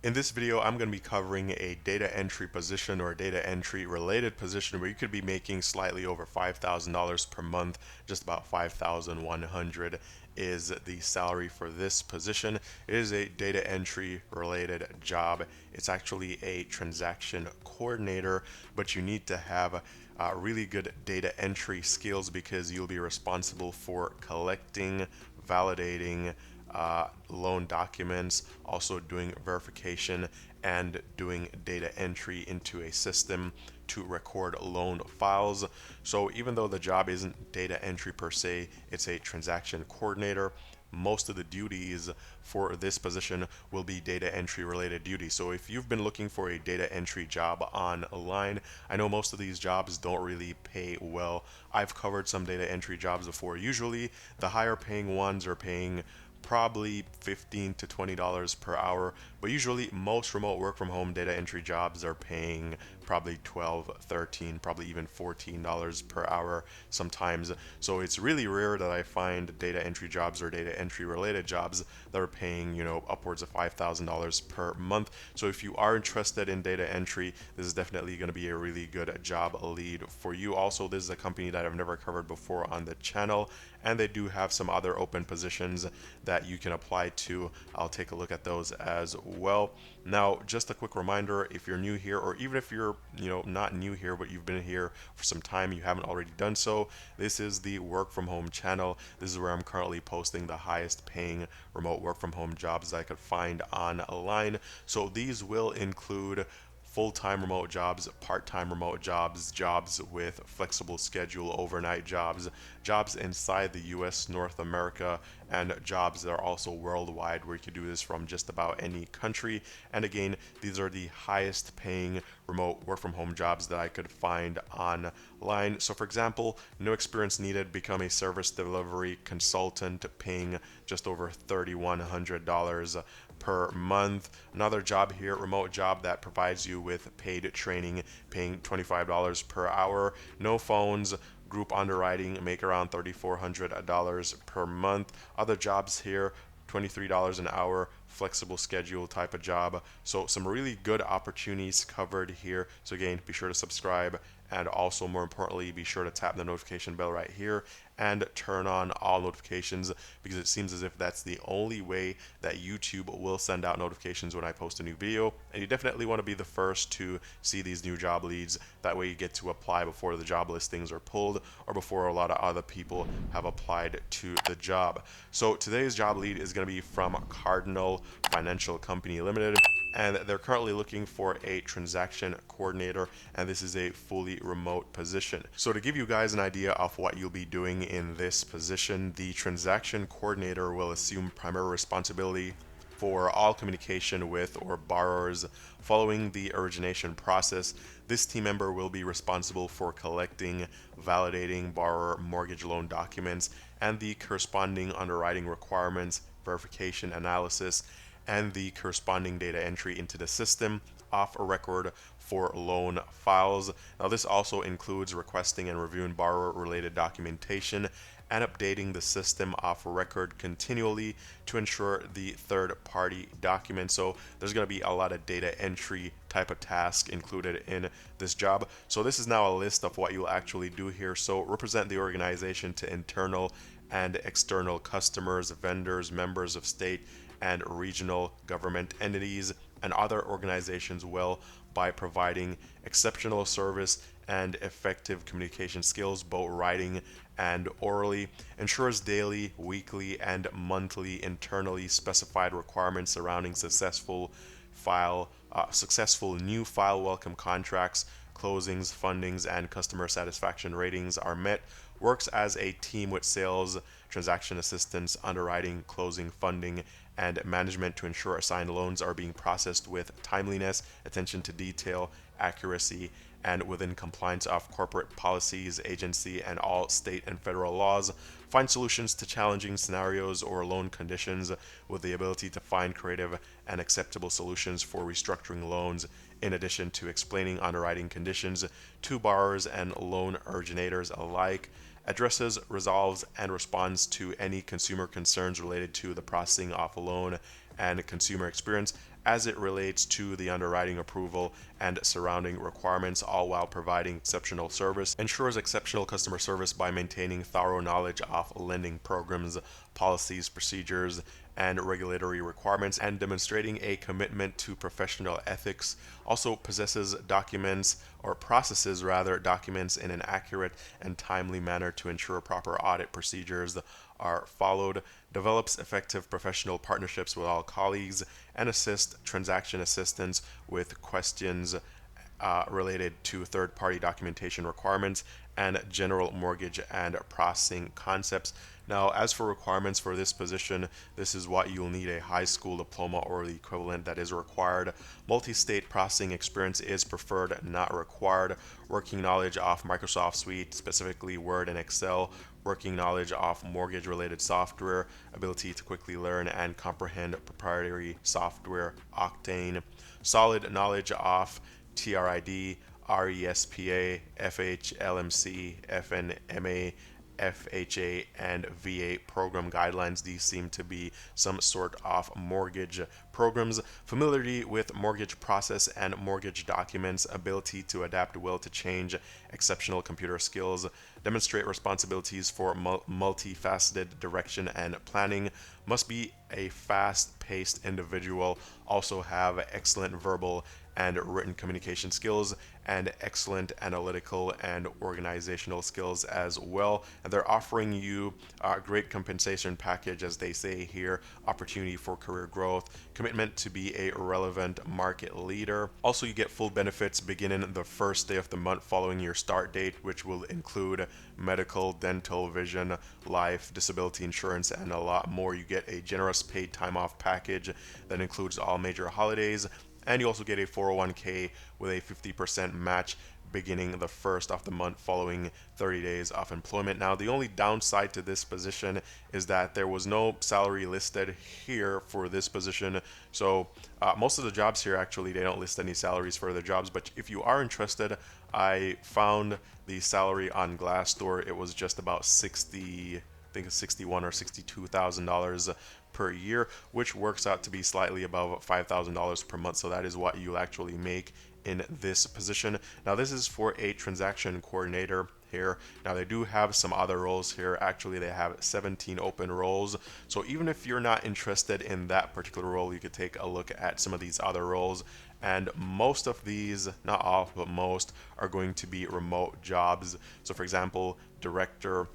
In this video, I'm going to be covering a data entry position or data entry related position where you could be making slightly over $5,000 per month. Just about 5,100 is the salary for this position. It is a data entry related job. It's actually a transaction coordinator, but you need to have really good data entry skills because you'll be responsible for collecting, validating, loan documents, also doing verification and doing data entry into a system to record loan files. So even though the job isn't data entry per se, it's a transaction coordinator. Most of the duties for this position will be data entry related duties. So if you've been looking for a data entry job online, I know most of these jobs don't really pay well. I've covered some data entry jobs before. Usually the higher paying ones are paying probably $15 to $20 per hour, but usually most remote work from home data entry jobs are paying probably 12, 13, probably even $14 per hour sometimes. So it's really rare that I find data entry jobs or data entry related jobs that are paying, upwards of $5,000 per month. So if you are interested in data entry, this is definitely going to be a really good job lead for you. Also, this is a company that I've never covered before on the channel, and they do have some other open positions that you can apply to. I'll take a look at those as well. Now, just a quick reminder, if you're new here, or even if you're not new here but you've been here for some time, you haven't already done so, this is the work from home channel. This is where I'm currently posting the highest paying remote work from home jobs I could find online. So these will include full-time remote jobs, part-time remote jobs, jobs with flexible schedule, overnight jobs, jobs inside the US, North America, and jobs that are also worldwide where you can do this from just about any country. And again, these are the highest paying remote work from home jobs that I could find online. So for example, no experience needed, become a service delivery consultant, paying just over $3,100 per month. Another job here, remote job that provides you with paid training, paying $25 per hour. No phones, group underwriting, make around $3,400 per month. Other jobs here, $23 an hour, flexible schedule type of job. So some really good opportunities covered here. So again, be sure to subscribe, and also more importantly, be sure to tap the notification bell right here and turn on all notifications, because it seems as if that's the only way that YouTube will send out notifications when I post a new video. And you definitely want to be the first to see these new job leads. That way you get to apply before the job listings are pulled or before a lot of other people have applied to the job. So today's job lead is going to be from Cardinal Financial Company Limited, and they're currently looking for a transaction coordinator, and this is a fully remote position. So to give you guys an idea of what you'll be doing in this position, the transaction coordinator will assume primary responsibility for all communication with or borrowers following the origination process. This team member will be responsible for collecting, validating borrower mortgage loan documents and the corresponding underwriting requirements, verification analysis, and the corresponding data entry into the system off a record for loan files. Now, this also includes requesting and reviewing borrower related documentation and updating the system off record continually to ensure the third party documents. So there's going to be a lot of data entry type of task included in this job. So this is now a list of what you'll actually do here. So represent the organization to internal and external customers, vendors, members of state and regional government entities and other organizations well by providing exceptional service and effective communication skills, both writing and orally. Ensures daily, weekly, and monthly internally specified requirements surrounding successful new file welcome contracts, closings, fundings, and customer satisfaction ratings are met. Works as a team with sales, transaction assistance, underwriting, closing, funding, and management to ensure assigned loans are being processed with timeliness, attention to detail, accuracy, and within compliance of corporate policies, agency, and all state and federal laws. Find solutions to challenging scenarios or loan conditions with the ability to find creative and acceptable solutions for restructuring loans, in addition to explaining underwriting conditions to borrowers and loan originators alike. Addresses, resolves, and responds to any consumer concerns related to the processing of a loan and consumer experience, as it relates to the underwriting approval and surrounding requirements, all while providing exceptional service. Ensures exceptional customer service by maintaining thorough knowledge of lending programs, policies, procedures, and regulatory requirements, and demonstrating a commitment to professional ethics. Also possesses documents or processes rather documents in an accurate and timely manner to ensure proper audit procedures are followed. Develops effective professional partnerships with all colleagues, and assist transaction assistants with questions related to third-party documentation requirements and general mortgage and processing concepts. Now, as for requirements for this position, this is what you'll need: a high school diploma or the equivalent that is required. Multi-state processing experience is preferred, not required. Working knowledge of Microsoft Suite, specifically Word and Excel. Working knowledge of mortgage-related software. Ability to quickly learn and comprehend proprietary software, Octane. Solid knowledge of TRID, RESPA, FHLMC, FNMA, FHA, and VA program guidelines. These seem to be some sort of mortgage programs. Familiarity with mortgage process and mortgage documents. Ability to adapt well to change. Exceptional computer skills. Demonstrate responsibilities for multifaceted direction and planning. Must be a fast-paced individual. Also have excellent verbal and written communication skills, and excellent analytical and organizational skills as well. And they're offering you a great compensation package, as they say here: opportunity for career growth, commitment to be a relevant market leader. Also, you get full benefits beginning the first day of the month following your start date, which will include medical, dental, vision, life, disability insurance, and a lot more. You get a generous paid time off package that includes all major holidays, and you also get a 401k with a 50% match beginning the first of the month following 30 days of employment. Now, the only downside to this position is that there was no salary listed here for this position. So most of the jobs here, actually, they don't list any salaries for the jobs. But if you are interested, I found the salary on Glassdoor. It was just about 60, I think it's 61 or $62,000 per year, which works out to be slightly above $5,000 per month. So that is what you'll actually make in this position. Now, this is for a transaction coordinator here. Now, they do have some other roles here. Actually, they have 17 open roles. So even if you're not interested in that particular role, you could take a look at some of these other roles. And most of these, not all, but most, are going to be remote jobs. So for example, director,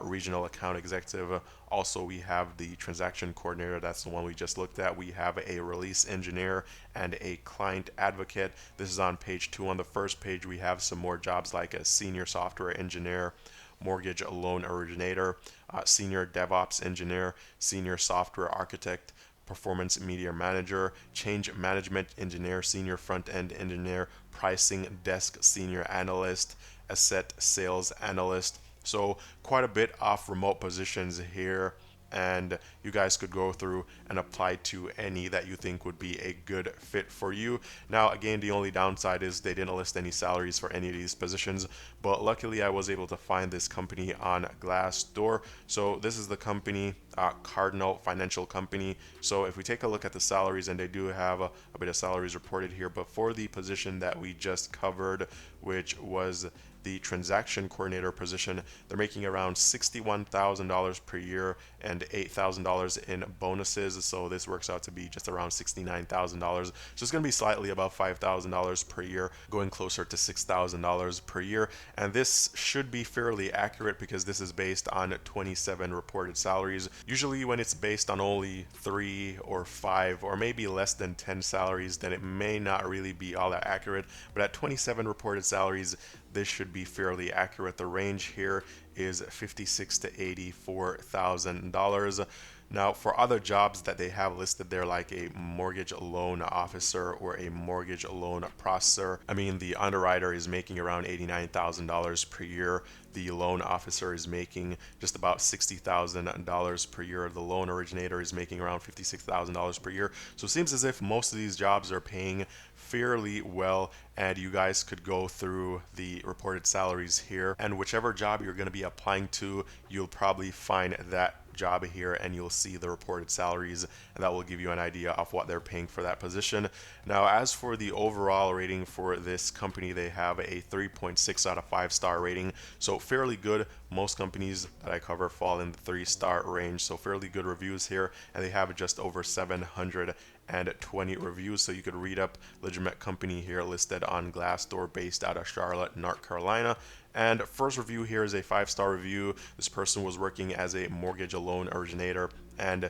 regional account executive. Also, we have the transaction coordinator. That's the one we just looked at. We have a release engineer and a client advocate. This is on page 2. On the first page, we have some more jobs like a senior software engineer, mortgage loan originator, senior DevOps engineer, senior software architect, performance media manager, change management engineer, senior front-end engineer, pricing desk senior analyst, asset sales analyst. So quite a bit of remote positions here, and you guys could go through and apply to any that you think would be a good fit for you. Now, again, the only downside is they didn't list any salaries for any of these positions, but luckily I was able to find this company on Glassdoor. So this is the company, Cardinal Financial Company. So if we take a look at the salaries, and they do have a bit of salaries reported here, but for the position that we just covered, which was the transaction coordinator position, they're making around $61,000 per year and $8,000 in bonuses. So this works out to be just around $69,000. So it's going to be slightly above $5,000 per year, going closer to $6,000 per year. And this should be fairly accurate because this is based on 27 reported salaries. Usually when it's based on only 3 or 5 or maybe less than 10 salaries, then it may not really be all that accurate. But at 27 reported salaries, this should be fairly accurate. The range here is $56,000 to $84,000. Now, for other jobs that they have listed there, like a mortgage loan officer or a mortgage loan processor, I mean, the underwriter is making around $89,000 per year. The loan officer is making just about $60,000 per year. The loan originator is making around $56,000 per year. So it seems as if most of these jobs are paying fairly well, and you guys could go through the reported salaries here, and whichever job you're going to be applying to, you'll probably find that job here, and you'll see the reported salaries, and that will give you an idea of what they're paying for that position. Now, as for the overall rating for this company, they have a 3.6 out of 5 star rating, so fairly good. Most companies that I cover fall in the 3-star range, so fairly good reviews here, and they have just over 720 reviews, so you could read up. Legitimate company here, listed on Glassdoor, based out of Charlotte, North Carolina. And first review here is a 5-star review. This person was working as a mortgage loan originator, and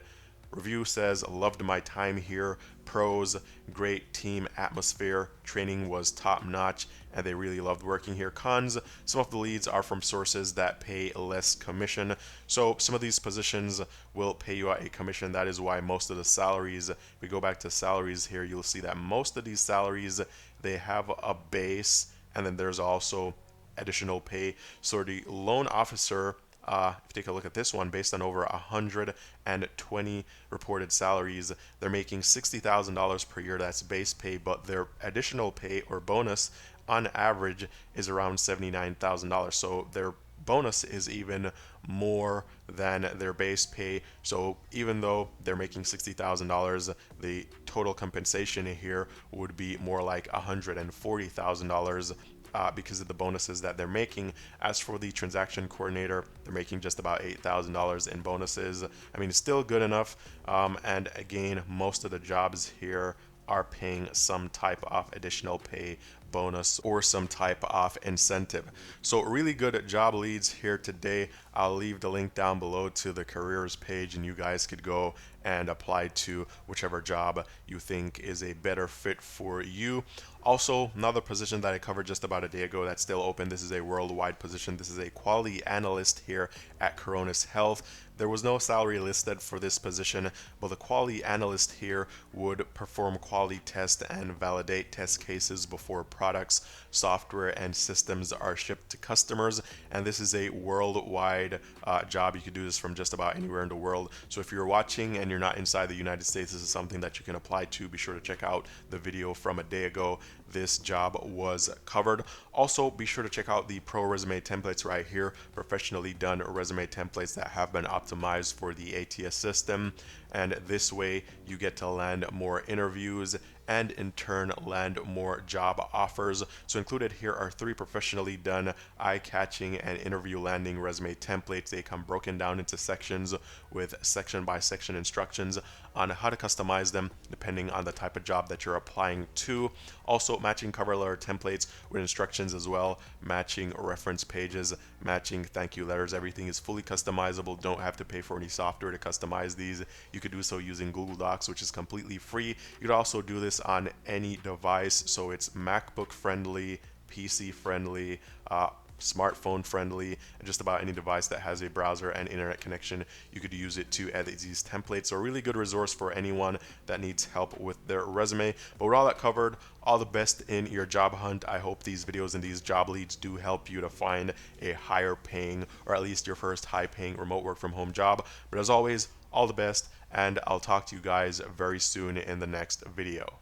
review says, loved my time here. Pros, great team atmosphere, training was top notch, and they really loved working here. Cons, some of the leads are from sources that pay less commission. So some of these positions will pay you out a commission. That is why most of the salaries, if we go back to salaries here, you'll see that most of these salaries, they have a base, and then there's also additional pay. So the loan officer, if you take a look at this one, based on over 120 reported salaries, they're making $60,000 per year. That's base pay, but their additional pay or bonus on average is around $79,000. So their bonus is even more than their base pay. So even though they're making $60,000, the total compensation here would be more like $140,000. Because of the bonuses that they're making. As for the transaction coordinator, they're making just about $8,000 in bonuses. I mean, it's still good enough. And again, most of the jobs here are paying some type of additional pay, bonus, or some type of incentive. So really good job leads here today. I'll leave the link down below to the careers page, and you guys could go and apply to whichever job you think is a better fit for you. Also, another position that I covered just about a day ago that's still open. This is a worldwide position. This is a quality analyst here at Coronis Health. There was no salary listed for this position, but the quality analyst here would perform quality tests and validate test cases before products, software, and systems are shipped to customers. And this is a worldwide job. You could do this from just about anywhere in the world. So if you're watching and you're not inside the United States, this is something that you can apply to. Be sure to check out the video from a day ago. This job was covered. Also, be sure to check out the pro resume templates right here, professionally done resume templates that have been optimized for the ATS system, and this way you get to land more interviews and in turn land more job offers. So included here are 3 professionally done, eye-catching, and interview landing resume templates. They come broken down into sections with section by section instructions on how to customize them depending on the type of job that you're applying to. Also, matching cover letter templates with instructions as well, matching reference pages, matching thank you letters. Everything is fully customizable. Don't have to pay for any software to customize these. You could do so using Google Docs, which is completely free. You could also do this on any device, so it's MacBook friendly, PC friendly, smartphone friendly, and just about any device that has a browser and internet connection. You could use it to edit these templates. So a really good resource for anyone that needs help with their resume. But with all that covered, all the best in your job hunt. I hope these videos and these job leads do help you to find a higher paying, or at least your first high paying remote work from home job. But as always, all the best, and I'll talk to you guys very soon in the next video.